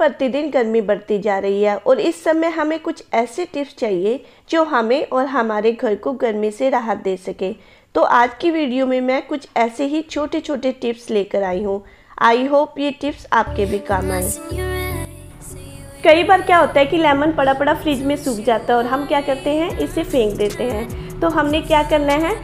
प्रतिदिन गर्मी बढ़ती जा रही है और इस समय हमें कुछ ऐसे टिप्स चाहिए जो हमें और हमारे घर को गर्मी से राहत दे सके। तो आज की वीडियो में मैं कुछ ऐसे ही छोटे छोटे टिप्स लेकर आई हूँ। आई होप ये टिप्स आपके भी काम आए। कई बार क्या होता है कि लेमन पड़ा पड़ा फ्रिज में सूख जाता है और हम क्या करते हैं, इसे फेंक देते हैं। तो हमने क्या करना है,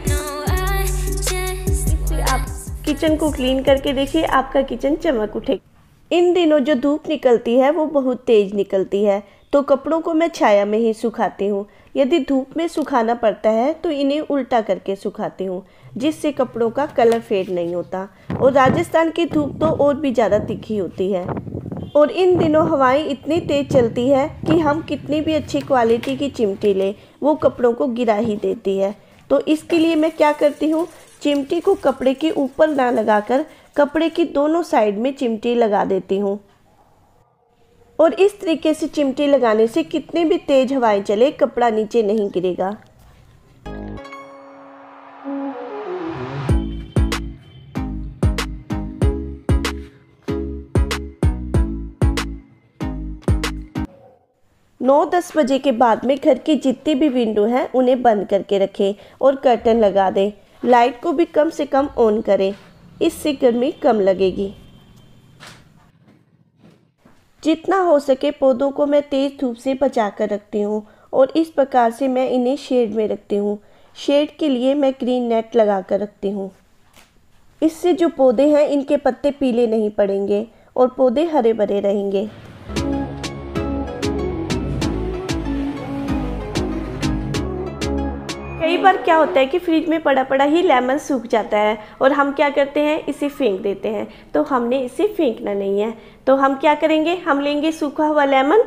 इससे आप किचन को क्लीन करके देखिए, आपका किचन चमक उठेगा। इन दिनों जो धूप निकलती है वो बहुत तेज़ निकलती है, तो कपड़ों को मैं छाया में ही सुखाती हूँ। यदि धूप में सुखाना पड़ता है तो इन्हें उल्टा करके सुखाती हूँ, जिससे कपड़ों का कलर फेड नहीं होता। और राजस्थान की धूप तो और भी ज़्यादा तीखी होती है और इन दिनों हवाएं इतनी तेज़ चलती है कि हम कितनी भी अच्छी क्वालिटी की चिमटी लें, वो कपड़ों को गिरा ही देती है। तो इसके लिए मैं क्या करती हूँ, चिमटी को कपड़े के ऊपर ना लगाकर कपड़े की दोनों साइड में चिमटी लगा देती हूँ। और इस तरीके से चिमटी लगाने से कितनी भी तेज हवाएं चले, कपड़ा नीचे नहीं गिरेगा। नौ 10 बजे के बाद में घर की जितनी भी विंडो हैं उन्हें बंद करके रखें और कर्टन लगा दें। लाइट को भी कम से कम ऑन करें, इससे गर्मी कम लगेगी। जितना हो सके पौधों को मैं तेज़ धूप से बचा कर रखती हूँ और इस प्रकार से मैं इन्हें शेड में रखती हूँ। शेड के लिए मैं ग्रीन नेट लगा कर रखती हूँ। इससे जो पौधे हैं इनके पत्ते पीले नहीं पड़ेंगे और पौधे हरे भरे रहेंगे। कई बार क्या होता है कि फ्रिज में पड़ा पड़ा ही लेमन सूख जाता है और हम क्या करते हैं, इसे फेंक देते हैं। तो हमने इसे फेंकना नहीं है। तो हम क्या करेंगे, हम लेंगे सूखा हुआ लेमन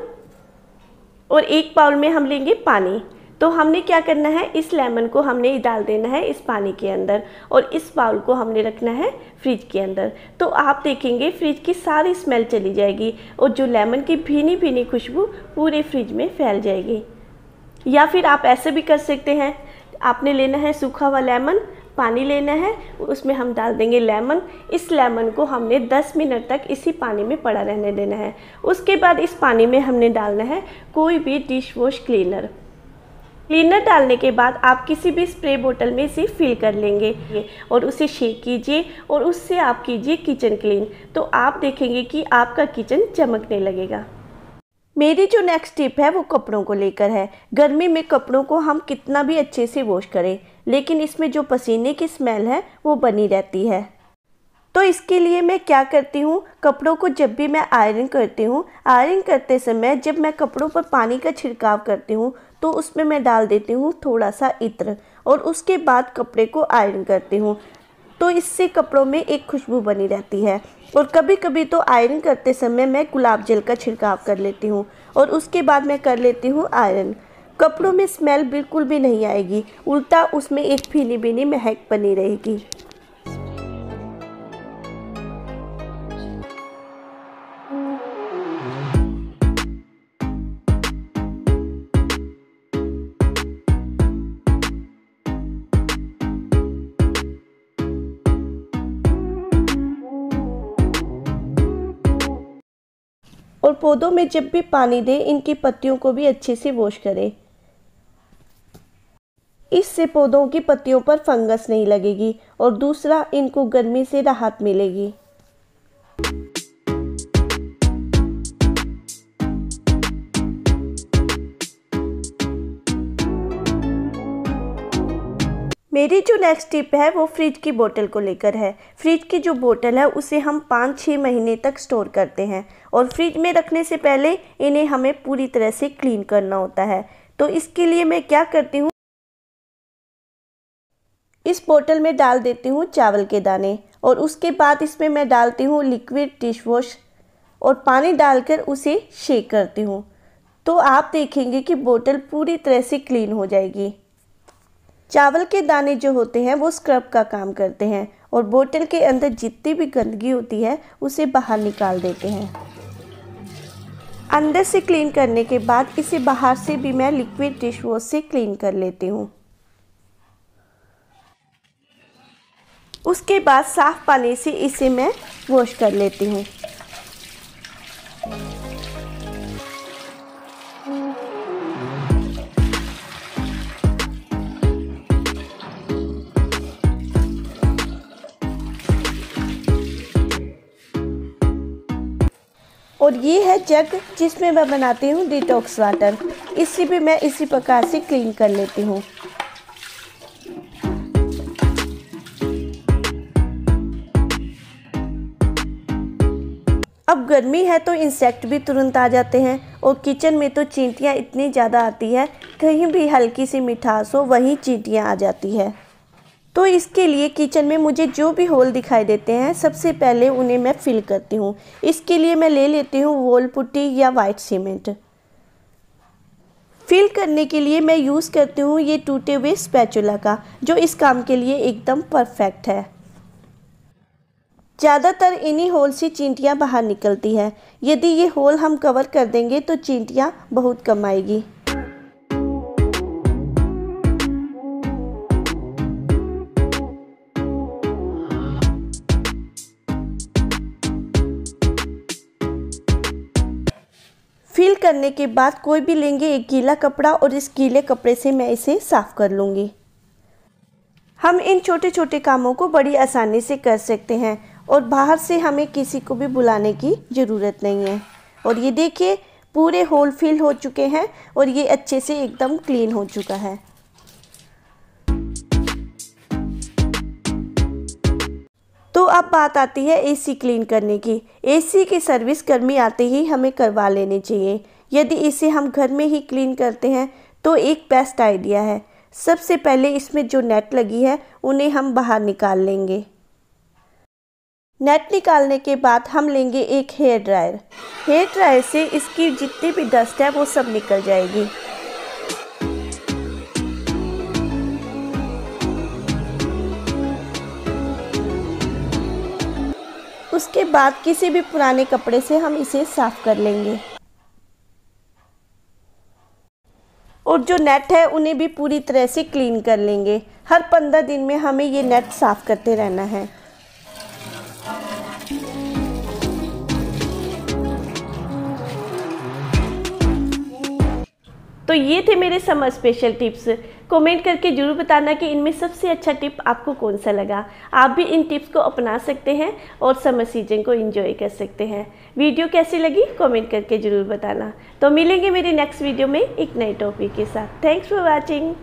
और एक बाउल में हम लेंगे पानी। तो हमने क्या करना है, इस लेमन को हमने डाल देना है इस पानी के अंदर और इस बाउल को हमने रखना है फ्रिज के अंदर। तो आप देखेंगे फ्रिज की सारी स्मेल चली जाएगी और जो लेमन की भीनी भीनी खुशबू पूरे फ्रिज में फैल जाएगी। या फिर आप ऐसे भी कर सकते हैं, आपने लेना है सूखा हुआ लेमन, पानी लेना है, उसमें हम डाल देंगे लेमन। इस लेमन को हमने 10 मिनट तक इसी पानी में पड़ा रहने देना है। उसके बाद इस पानी में हमने डालना है कोई भी डिश वॉश क्लीनर। क्लीनर डालने के बाद आप किसी भी स्प्रे बोतल में इसे फिल कर लेंगे और उसे शेक कीजिए और उससे आप कीजिए किचन क्लीन। तो आप देखेंगे कि आपका किचन चमकने लगेगा। मेरी जो नेक्स्ट टिप है वो कपड़ों को लेकर है। गर्मी में कपड़ों को हम कितना भी अच्छे से वॉश करें, लेकिन इसमें जो पसीने की स्मेल है वो बनी रहती है। तो इसके लिए मैं क्या करती हूँ, कपड़ों को जब भी मैं आयरन करती हूँ, आयरन करते समय जब मैं कपड़ों पर पानी का छिड़काव करती हूँ तो उसमें मैं डाल देती हूँ थोड़ा सा इत्र और उसके बाद कपड़े को आयरन करती हूँ। तो इससे कपड़ों में एक खुशबू बनी रहती है। और कभी कभी तो आयरन करते समय मैं गुलाब जल का छिड़काव कर लेती हूँ और उसके बाद मैं कर लेती हूँ आयरन। कपड़ों में स्मेल बिल्कुल भी नहीं आएगी, उल्टा उसमें एक भीनी भीनी महक बनी रहेगी। और पौधों में जब भी पानी दें, इनकी पत्तियों को भी अच्छे से वॉश करें। इससे पौधों की पत्तियों पर फंगस नहीं लगेगी और दूसरा, इनको गर्मी से राहत मिलेगी। मेरी जो नेक्स्ट टिप है वो फ्रिज की बोतल को लेकर है। फ्रिज की जो बोतल है उसे हम 5-6 महीने तक स्टोर करते हैं और फ्रिज में रखने से पहले इन्हें हमें पूरी तरह से क्लीन करना होता है। तो इसके लिए मैं क्या करती हूँ, इस बोतल में डाल देती हूँ चावल के दाने और उसके बाद इसमें मैं डालती हूँ लिक्विड डिश वॉश और पानी डालकर उसे शेक करती हूँ। तो आप देखेंगे कि बोतल पूरी तरह से क्लीन हो जाएगी। चावल के दाने जो होते हैं वो स्क्रब का काम करते हैं और बोतल के अंदर जितनी भी गंदगी होती है उसे बाहर निकाल देते हैं। अंदर से क्लीन करने के बाद इसे बाहर से भी मैं लिक्विड डिश वॉश से क्लीन कर लेती हूँ। उसके बाद साफ पानी से इसे मैं वॉश कर लेती हूँ। और ये है जग जिसमें मैं बनाती हूँ डिटॉक्स वाटर। इसी भी मैं इसी प्रकार से क्लीन कर लेती हूँ। अब गर्मी है तो इंसेक्ट भी तुरंत आ जाते हैं और किचन में तो चींटियाँ इतनी ज़्यादा आती है, कहीं भी हल्की सी मिठास हो वहीं चींटियाँ आ जाती है। तो इसके लिए किचन में मुझे जो भी होल दिखाई देते हैं सबसे पहले उन्हें मैं फिल करती हूँ। इसके लिए मैं ले लेती हूँ वॉल पुट्टी या वाइट सीमेंट। फिल करने के लिए मैं यूज़ करती हूँ ये टूटे हुए स्पैचुला का, जो इस काम के लिए एकदम परफेक्ट है। ज़्यादातर इन्हीं होल से चींटियाँ बाहर निकलती है। यदि ये होल हम कवर कर देंगे तो चींटियाँ बहुत कम आएगी। फिल करने के बाद कोई भी लेंगे एक गीला कपड़ा और इस गीले कपड़े से मैं इसे साफ़ कर लूँगी। हम इन छोटे छोटे कामों को बड़ी आसानी से कर सकते हैं और बाहर से हमें किसी को भी बुलाने की ज़रूरत नहीं है। और ये देखिए पूरे होल फिल हो चुके हैं और ये अच्छे से एकदम क्लीन हो चुका है। तो अब बात आती है एसी क्लीन करने की। एसी की सर्विस गर्मी आते ही हमें करवा लेनी चाहिए। यदि इसे हम घर में ही क्लीन करते हैं तो एक बेस्ट आइडिया है। सबसे पहले इसमें जो नेट लगी है उन्हें हम बाहर निकाल लेंगे। नेट निकालने के बाद हम लेंगे एक हेयर ड्रायर। हेयर ड्रायर से इसकी जितनी भी डस्ट है वो सब निकल जाएगी। उसके बाद किसी भी पुराने कपड़े से हम इसे साफ कर लेंगे और जो नेट है उन्हें भी पूरी तरह से क्लीन कर लेंगे। हर 15 दिन में हमें ये नेट साफ करते रहना है। तो ये थे मेरे समर स्पेशल टिप्स। कमेंट करके ज़रूर बताना कि इनमें सबसे अच्छा टिप आपको कौन सा लगा। आप भी इन टिप्स को अपना सकते हैं और समर सीजन को एंजॉय कर सकते हैं। वीडियो कैसी लगी कमेंट करके ज़रूर बताना। तो मिलेंगे मेरे नेक्स्ट वीडियो में एक नए टॉपिक के साथ। Thanks for watching.